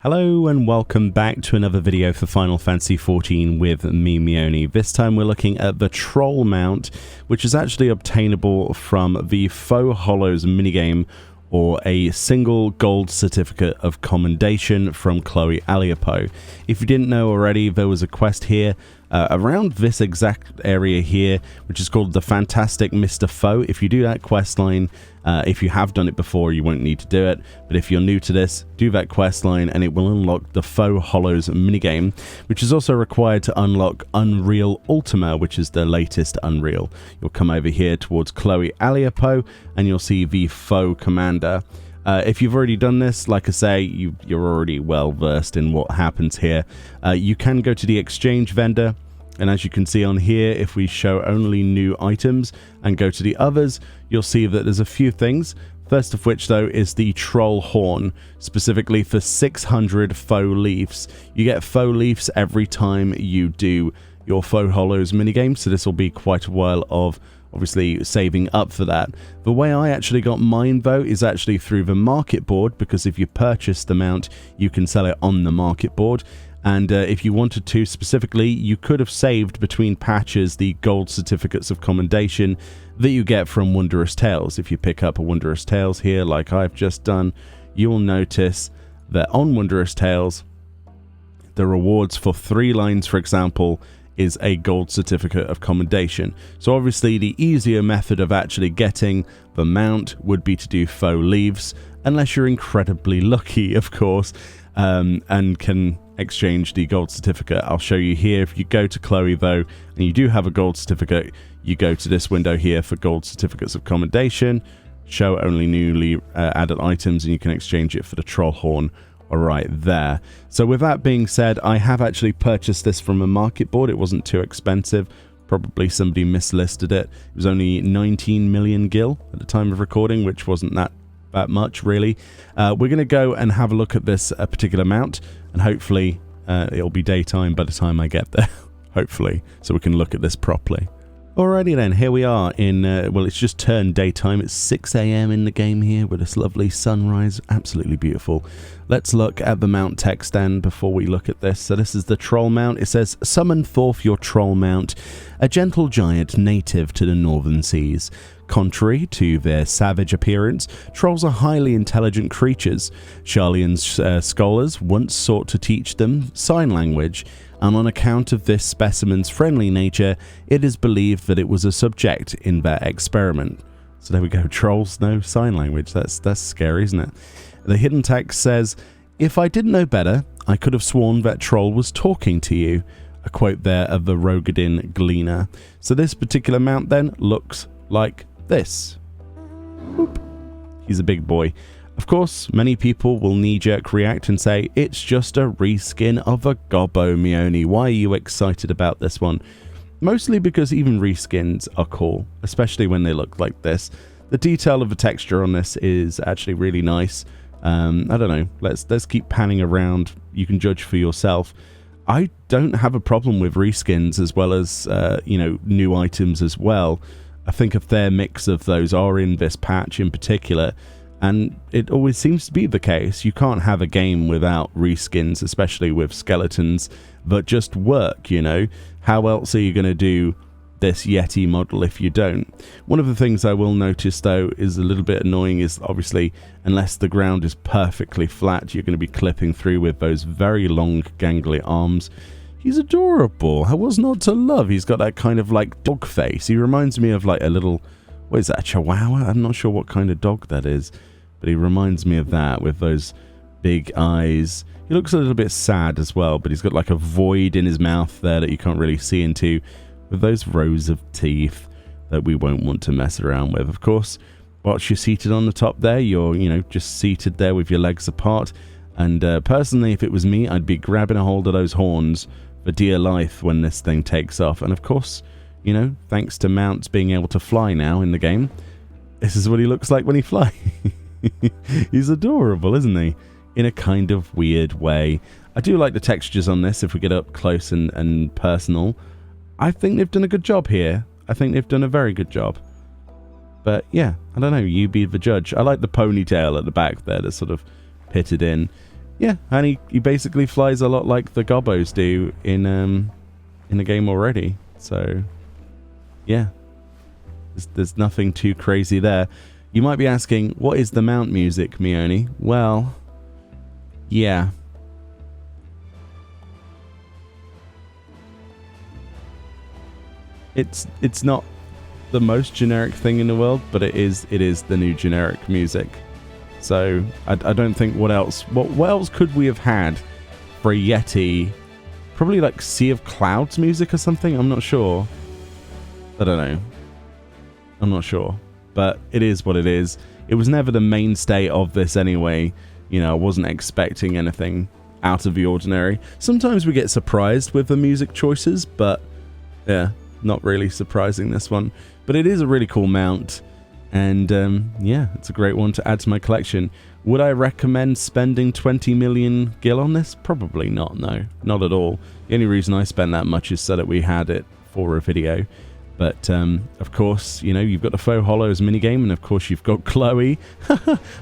Hello and welcome back to another video for Final Fantasy XIV with me, Meoni. This time we're looking at the Troll mount, which is actually obtainable from the Faux Hollows minigame, or a single gold certificate of commendation from Chloe Aliapo. If you didn't know already, there was a quest here around this exact area here, which is called the Fantastic Mr. Faux. If you do that quest line, if you have done it before, you won't need to do it, but if you're new to this, do that quest line and it will unlock the Faux Hollows minigame, which is also required to unlock Unreal Ultima, which is the latest Unreal. You'll come over here towards Chloe Aliapo and you'll see the Faux Commander. If you've already done this, like I say, you're already well versed in what happens here. You can go to the exchange vendor, and as you can see on here, if we show only new items and go to the others, you'll see that there's a few things. First of which, though, is the Troll Horn, specifically for 600 faux leaves. You get faux leaves every time you do your Faux Hollows minigame, so this will be quite a while of obviously saving up for that. The way I actually got mine, though, is actually through the market board, because if you purchase the mount, you can sell it on the market board. And if you wanted to specifically, you could have saved between patches the gold certificates of commendation that you get from Wondrous Tales. If you pick up a Wondrous Tales here, like I've just done, you will notice that on Wondrous Tales, the rewards for 3 lines, for example, is a gold certificate of commendation. So obviously the easier method of actually getting the mount would be to do faux leaves, unless you're incredibly lucky, of course, and can exchange the gold certificate. I'll show you here. If you go to Chloe, though, and you do have a gold certificate, you go to this window here for gold certificates of commendation, show only newly added items, and you can exchange it for the Troll Horn right there. So with that being said, I have actually purchased this from a market board. It wasn't too expensive. Probably somebody mislisted it. It was only 19 million gil at the time of recording, which wasn't that much, really. We're going to go and have a look at this particular mount, and hopefully it'll be daytime by the time I get there. Hopefully, so we can look at this properly. Alrighty then, here we are in, well, it's just turned daytime. It's 6 AM in the game here with this lovely sunrise. Absolutely beautiful. Let's look at the mount text stand before we look at this. So this is the Troll mount. It says, "Summon forth your Troll mount, a gentle giant native to the northern seas. Contrary to their savage appearance, trolls are highly intelligent creatures. Sharlayan's scholars once sought to teach them sign language, and on account of this specimen's friendly nature, it is believed that it was a subject in their experiment." So there we go, trolls know sign language. That's scary, isn't it? The hidden text says, "If I didn't know better, I could have sworn that troll was talking to you." A quote there of the Rogadin Gleaner. So this particular mount then looks like this. Boop. He's a big boy. Of course, many people will knee-jerk react and say, it's just a reskin of a Gobbo, Meoni. Why are you excited about this one? Mostly because even reskins are cool, especially when they look like this. The detail of the texture on this is actually really nice. I don't know, let's keep panning around. You can judge for yourself. I don't have a problem with reskins as well as, you know, new items as well. I think a fair mix of those are in this patch in particular, and it always seems to be the case. You can't have a game without reskins, especially with skeletons, that just work, you know? How else are you going to do this Yeti model if you don't? One of the things I will notice, though, is a little bit annoying is, obviously, unless the ground is perfectly flat, you're going to be clipping through with those very long, gangly arms. He's adorable. How was not to love? He's got that kind of like dog face. He reminds me of like a little, what is that, a chihuahua? I'm not sure what kind of dog that is, but he reminds me of that with those big eyes. He looks a little bit sad as well, but he's got like a void in his mouth there that you can't really see into, with those rows of teeth that we won't want to mess around with. Of course, whilst you're seated on the top there, you're, you know, just seated there with your legs apart. And personally, if it was me, I'd be grabbing a hold of those horns for dear life when this thing takes off. And of course, you know, thanks to mounts being able to fly now in the game, this is what he looks like when he flies. He's adorable, isn't he? In a kind of weird way. I do like the textures on this if we get up close and personal. I think they've done a good job here. I think they've done a very good job. But yeah, I don't know, you be the judge. I like the ponytail at the back there that's sort of pitted in. Yeah, and he basically flies a lot like the Gobbos do in the game already. So, yeah, there's nothing too crazy there. You might be asking, what is the mount music, Meoni? Well, yeah. It's not the most generic thing in the world, but it is the new generic music. So I don't think what else could we have had for a Yeti? Probably like Sea of Clouds music or something. I'm not sure. I don't know. I'm not sure, but it is what it is. It was never the mainstay of this anyway. You know, I wasn't expecting anything out of the ordinary. Sometimes we get surprised with the music choices, but yeah, not really surprising this one. But it is a really cool mount, and yeah, it's a great one to add to my collection. Would I recommend spending 20 million gil on this? Probably not, no, not at all. The only reason I spent that much is so that we had it for a video. But, of course, you know, you've got the Faux Hollows minigame, and of course you've got Chloe.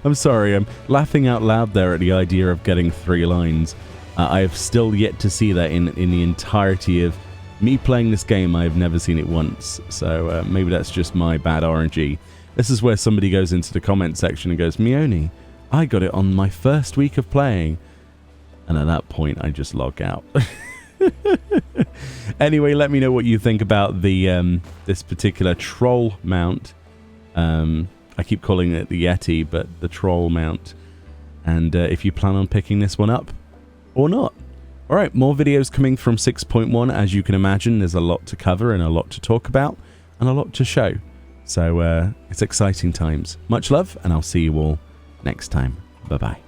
I'm sorry, I'm laughing out loud there at the idea of getting 3 lines. I have still yet to see that in the entirety of me playing this game. I've never seen it once, so maybe that's just my bad RNG. This is where somebody goes into the comment section and goes, Meoni, I got it on my first week of playing. And at that point, I just log out. Anyway, let me know what you think about the this particular troll mount. I keep calling it the Yeti, but the troll mount. And if you plan on picking this one up or not. Alright, more videos coming from 6.1. As you can imagine, there's a lot to cover and a lot to talk about and a lot to show. So it's exciting times. Much love, and I'll see you all next time. Bye-bye.